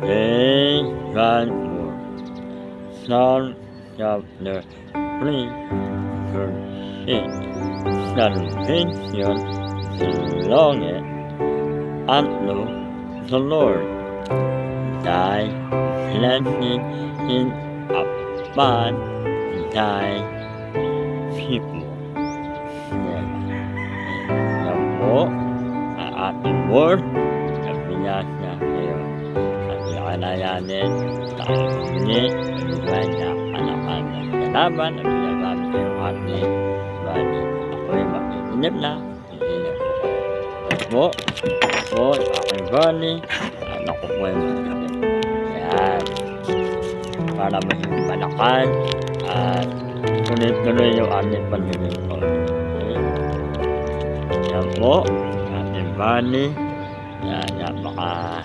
They ran more. Snarl of the flea for shit. Salvation belongeth unto the Lord. Thy blessing is upon thy people. Yan po ang ating word na binasa ngayon. At nakalayanin tayo muli magbigay na anak-anak ng kalaban at binagamit kayo ating bali. Ako'y makikinip na. Po, aking bali. Ako po ay makikinip. Yan. Para maging malakas at tuloy-tuloy yung ating panlilingkod. Okay? Yan po, ating bali. Yan, baka